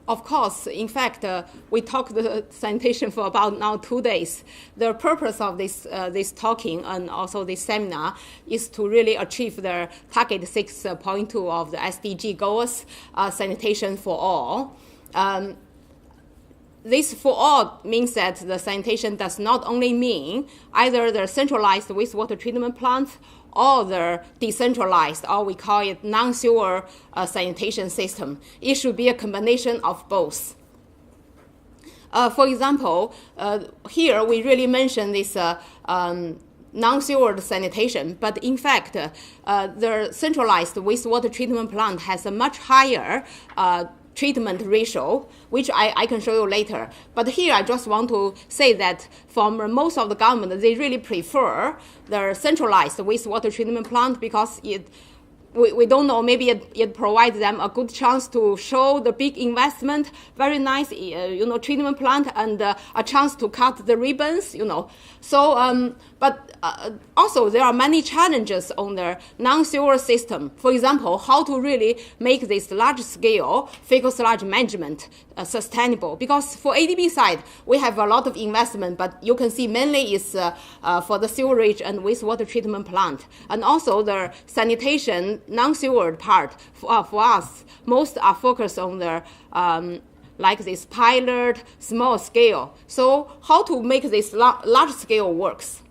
Of course, in fact, we talked the sanitation for about now 2 days. The purpose of this talking and also this seminar is to really achieve the target 6.2 of the SDG goals, sanitation for all. This for all means that the sanitation does not only mean either the centralized wastewater treatment plants or the decentralized, or we call it non-sewer sanitation system. It should be a combination of both. For example, here we really mention this non-sewer sanitation, but in fact, the centralized wastewater treatment plant has a much higher treatment ratio, which I can show you later. But here I just want to say that from most of the government, they really prefer the centralized wastewater treatment plant because we don't know, maybe it provides them a good chance to show the big investment, very nice, treatment plant, and a chance to cut the ribbons, So, but also there are many challenges on the non-sewer system. For example, how to really make this large-scale fecal sludge management sustainable. Because for ADB side, we have a lot of investment, but you can see mainly is for the sewerage and wastewater treatment plant. And also the sanitation non-sewer part for us, most are focused on the like this pilot, small scale. So how to make this large scale works?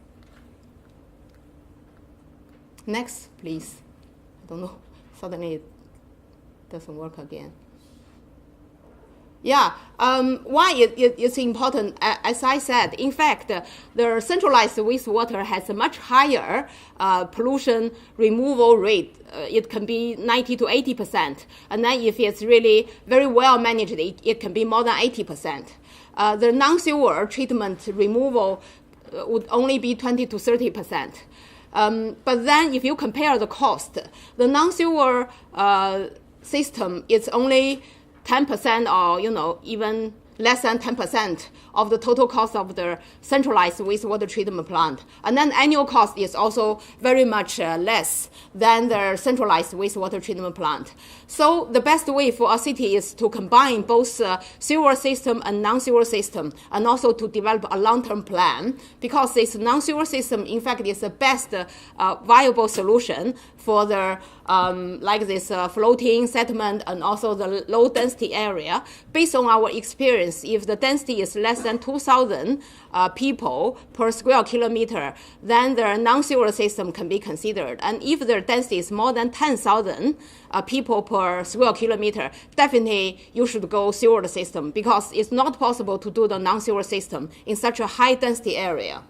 Next, please. I don't know, suddenly it doesn't work again. Yeah, why it's important, as I said, in fact, the centralized wastewater has a much higher pollution removal rate. It can be 90 to 80%. And then if it's really very well managed, it can be more than 80%. The non-sewer treatment removal would only be 20 to 30%. But then if you compare the cost, the non-sewer system is only 10% or, even less than 10% of the total cost of the centralized wastewater treatment plant. And then annual cost is also very much less than the centralized wastewater treatment plant. So the best way for a city is to combine both sewer system and non-sewer system, and also to develop a long-term plan, because this non-sewer system, in fact, is the best viable solution for the like this floating settlement and also the low density area. Based on our experience, if the density is less than 2,000 people per square kilometer, then the non-sewer system can be considered. And if the density is more than 10,000 people per square kilometer, definitely you should go sewer system, because it's not possible to do the non-sewer system in such a high density area.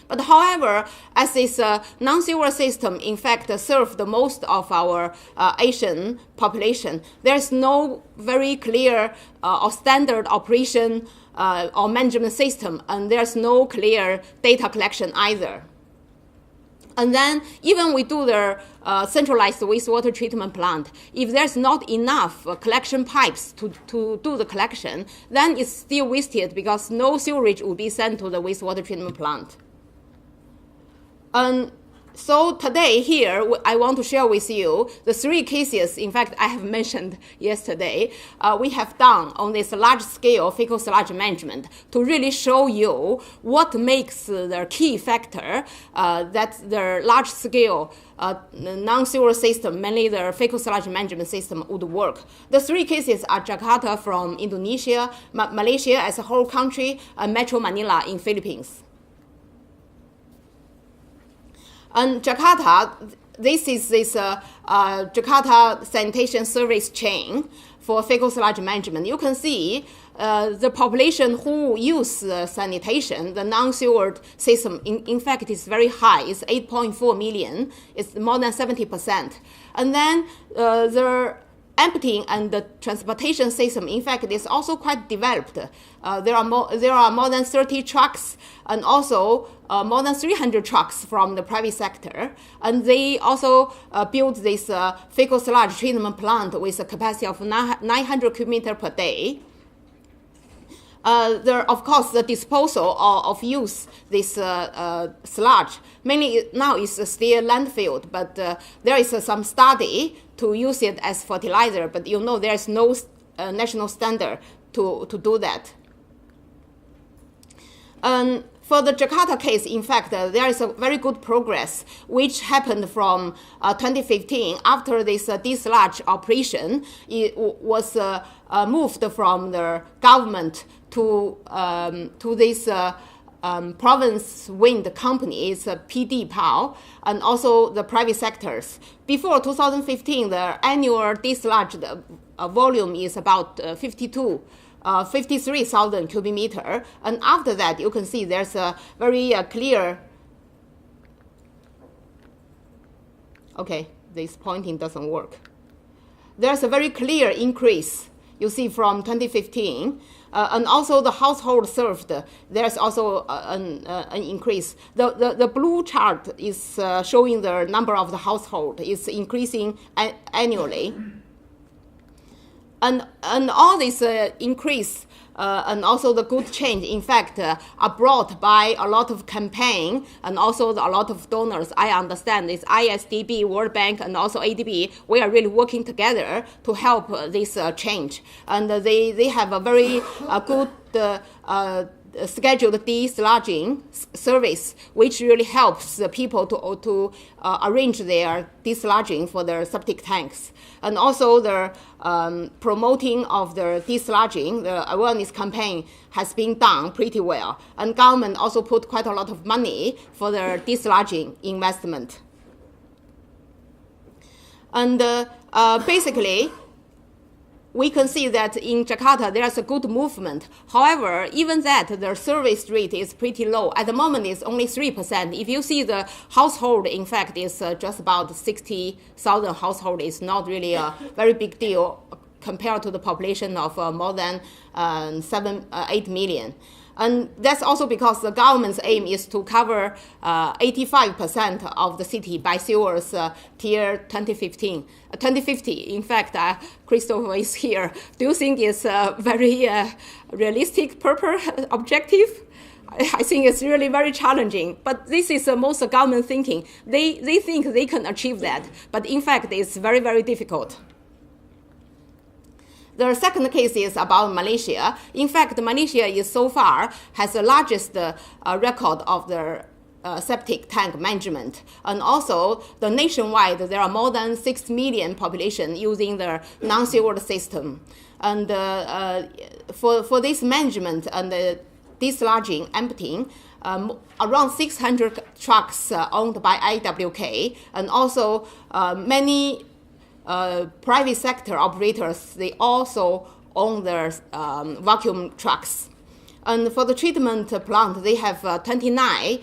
But however, as this non-sewer system, in fact, serves the most of our Asian population, there's no very clear or standard operation or management system, and there's no clear data collection either. And then even we do the centralized wastewater treatment plant, if there's not enough collection pipes to do the collection, then it's still wasted, because no sewage will be sent to the wastewater treatment plant. So today here, I want to share with you the 3 cases, in fact, I have mentioned yesterday, we have done on this large-scale fecal sludge management to really show you what makes the key factor that the large-scale non-sewer system, mainly the fecal sludge management system, would work. The 3 cases are Jakarta from Indonesia, Malaysia as a whole country, and Metro Manila in Philippines. And Jakarta, this is this Jakarta sanitation service chain for fecal sludge management. You can see the population who use sanitation, the non-sewer system, in fact, is very high. It's 8.4 million. It's more than 70%. And then the emptying and the transportation system, in fact, is also quite developed. There are more than 30 trucks, and also more than 300 trucks from the private sector. And they also built this fecal sludge treatment plant with a capacity of 900 cubic meters per day. Of course, the disposal of use this sludge mainly now is still landfill, but there is some study to use it as fertilizer, but you know there's no national standard to do that. For the Jakarta case, in fact, there is a very good progress which happened from 2015. After this dislodge operation, it was moved from the government to this province wind companies, PDPAO, and also the private sectors. Before 2015, the annual dislodge volume is about 53,000 cubic meter. And after that, you can see there's a very clear, okay, this pointing doesn't work. There's a very clear increase, you see, from 2015. And also the household served, there's also an increase. The blue chart is showing the number of the household is increasing annually. And all this increase and also the good change, in fact, are brought by a lot of campaign and also a lot of donors. I understand it's ISDB, World Bank, and also ADBI. We are really working together to help this change. And they have a very good scheduled dislodging service, which really helps the people to arrange their dislodging for their septic tanks. And also the promoting of the dislodging, the awareness campaign has been done pretty well. And government also put quite a lot of money for the dislodging investment. And basically, we can see that in Jakarta, there's a good movement. However, even that, the service rate is pretty low. At the moment, it's only 3%. If you see the household, in fact, is just about 60,000 household. It's not really a very big deal compared to the population of more than 8 million. And that's also because the government's aim is to cover 85% of the city by sewers till 2050. In fact, Christopher is here. Do you think it's a very realistic objective? I think it's really very challenging. But this is most government thinking. They think they can achieve that. But in fact, it's very, very difficult. The second case is about Malaysia. In fact, Malaysia is so far has the largest record of the septic tank management. And also, the nationwide, there are more than 6 million population using the non-sewered system. And for this management and the dislodging, emptying, around 600 trucks owned by IWK, and also many private sector operators, they also own their vacuum trucks. And for the treatment plant, they have 29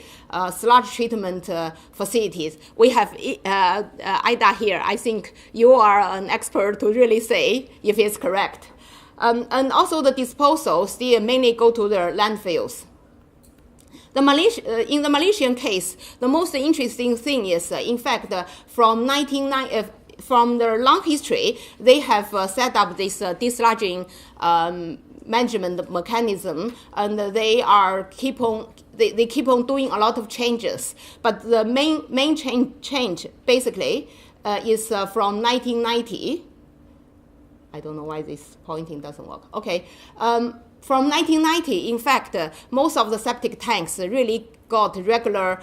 sludge treatment facilities. We have Ida here. I think you are an expert to really say if it's correct. And also the disposal still mainly go to the landfills. In the Malaysian case, the most interesting thing is, in fact, from the long history, they have set up this dislodging management mechanism, and they keep on doing a lot of changes. But the main change basically is from 1990. I don't know why this pointing doesn't work. Okay. From 1990, in fact, most of the septic tanks really got regular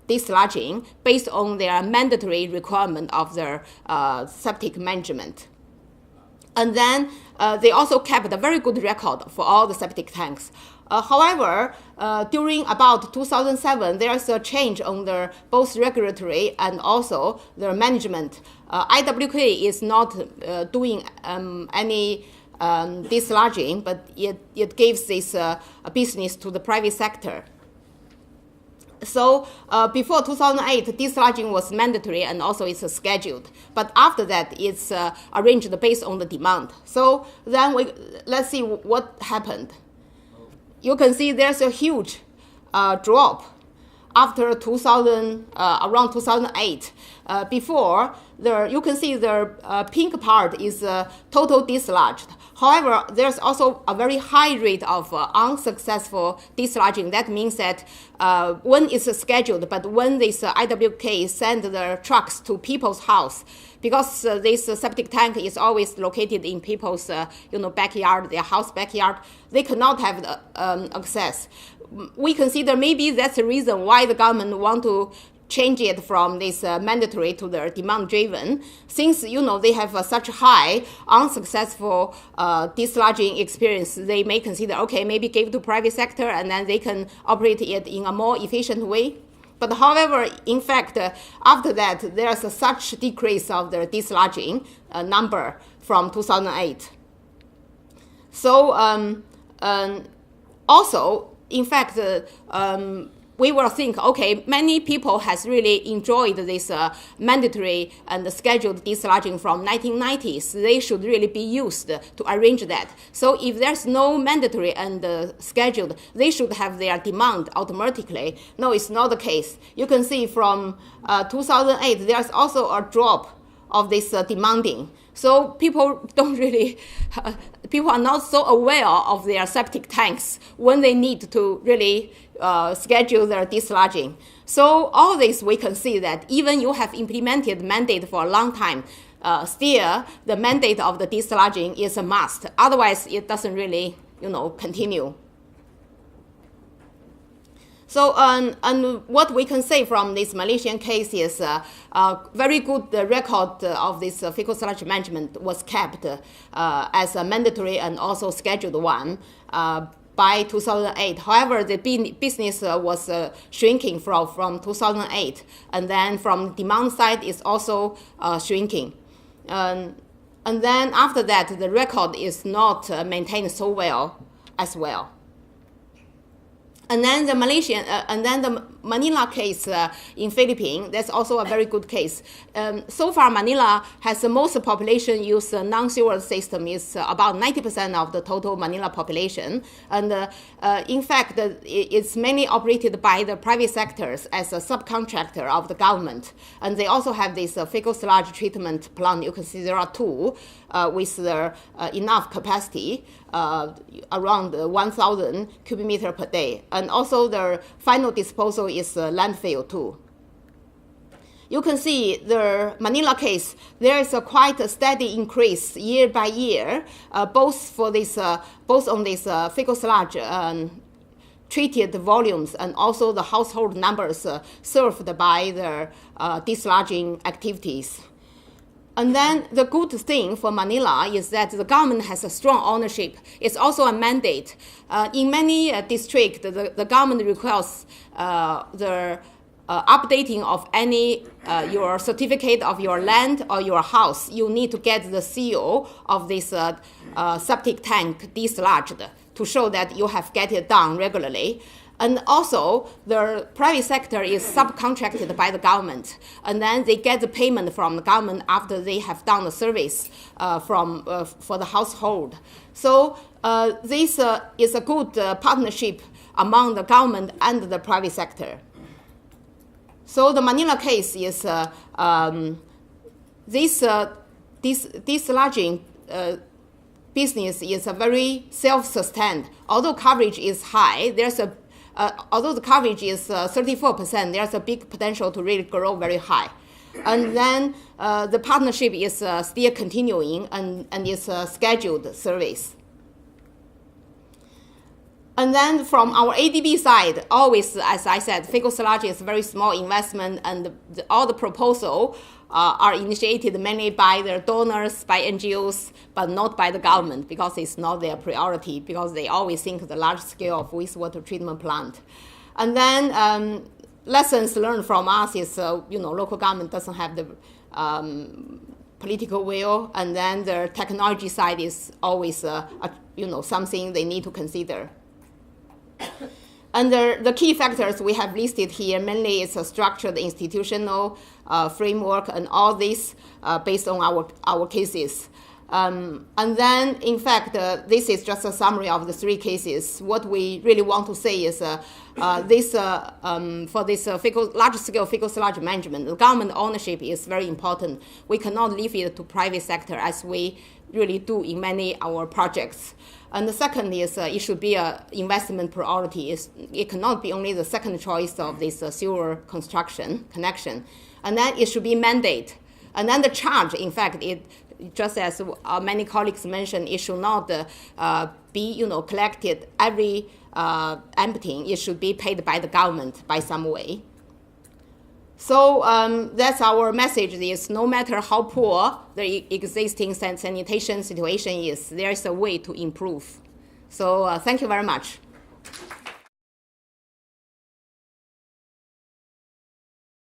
dislodging based on their mandatory requirement of their septic management. And then they also kept a very good record for all the septic tanks. However, during about 2007, there's a change on the both regulatory and also their management. IWK is not doing any dislodging, but it gives this business to the private sector. So before 2008, dislodging was mandatory and also it's scheduled. But after that, it's arranged based on the demand. So then let's see what happened. You can see there's a huge drop. after 2000, around 2008. Before, you can see the pink part is total dislodged. However, there's also a very high rate of unsuccessful dislodging. That means that when it's scheduled, but when this IWK send the trucks to people's house, because this septic tank is always located in people's backyard, their house backyard, they cannot have access. We consider maybe that's the reason why the government want to change it from this mandatory to the demand-driven. Since they have such high unsuccessful dislodging experience, they may consider, okay, maybe give to private sector and then they can operate it in a more efficient way. But however, in fact, after that, there's such decrease of the dislodging number from 2008. So also, in fact, we will think, okay, many people has really enjoyed this mandatory and scheduled dislodging from 1990s. They should really be used to arrange that. So if there's no mandatory and scheduled, they should have their demand automatically. No, it's not the case. You can see from 2008, there's also a drop of this demanding. So people don't really, people are not so aware of their septic tanks when they need to really schedule their dislodging. So all this we can see that even you have implemented mandate for a long time, still the mandate of the dislodging is a must. Otherwise, it doesn't really, continue. So, and what we can say from this Malaysian case is very good record of this fecal sludge management was kept as a mandatory and also scheduled one by 2008. However, the business was shrinking from 2008, and then from demand side is also shrinking. And then after that, the record is not maintained so well as well. And then the the Manila case in Philippines, that's also a very good case. So far, Manila has the most population use non-sewer system is about 90% of the total Manila population. And in fact, it's mainly operated by the private sectors as a subcontractor of the government. And they also have this fecal sludge treatment plant. You can see there are two with enough capacity, around 1,000 cubic meter per day. And also the final disposal is landfill too. You can see the Manila case, there is a quite a steady increase year by year, both on this fecal sludge treated volumes and also the household numbers served by the dislodging activities. And then the good thing for Manila is that the government has a strong ownership. It's also a mandate. In many districts, the government requires the updating of any your certificate of your land or your house. You need to get the CO of this septic tank dislodged to show that you have get it done regularly. And also, the private sector is subcontracted by the government, and then they get the payment from the government after they have done the service for the household. So this is a good partnership among the government and the private sector. So the Manila case is this dislodging business is a very self-sustained. Although coverage is high, although the coverage is 34%, there's a big potential to really grow very high. And then the partnership is still continuing and is a scheduled service. And then from our ADB side, always, as I said, fecal sludge is a very small investment, and all the proposals are initiated mainly by their donors, by NGOs, but not by the government, because it's not their priority, because they always think the large scale of wastewater treatment plant. And then lessons learned from us is, local government doesn't have the political will, and then the technology side is always, something they need to consider. And the key factors we have listed here mainly is a structured institutional framework, and all this based on our cases. And then, in fact, this is just a summary of the 3 cases. What we really want to say is for this large-scale fecal sludge management, the government ownership is very important. We cannot leave it to private sector as we really do in many our projects. And the second is it should be an investment priority. It cannot be only the second choice of this sewer construction connection. And then it should be mandate. And then the charge, in fact, just as many colleagues mentioned, it should not be collected every emptying. It should be paid by the government by some way. So that's our message is no matter how poor the existing sanitation situation is, there is a way to improve. So thank you very much.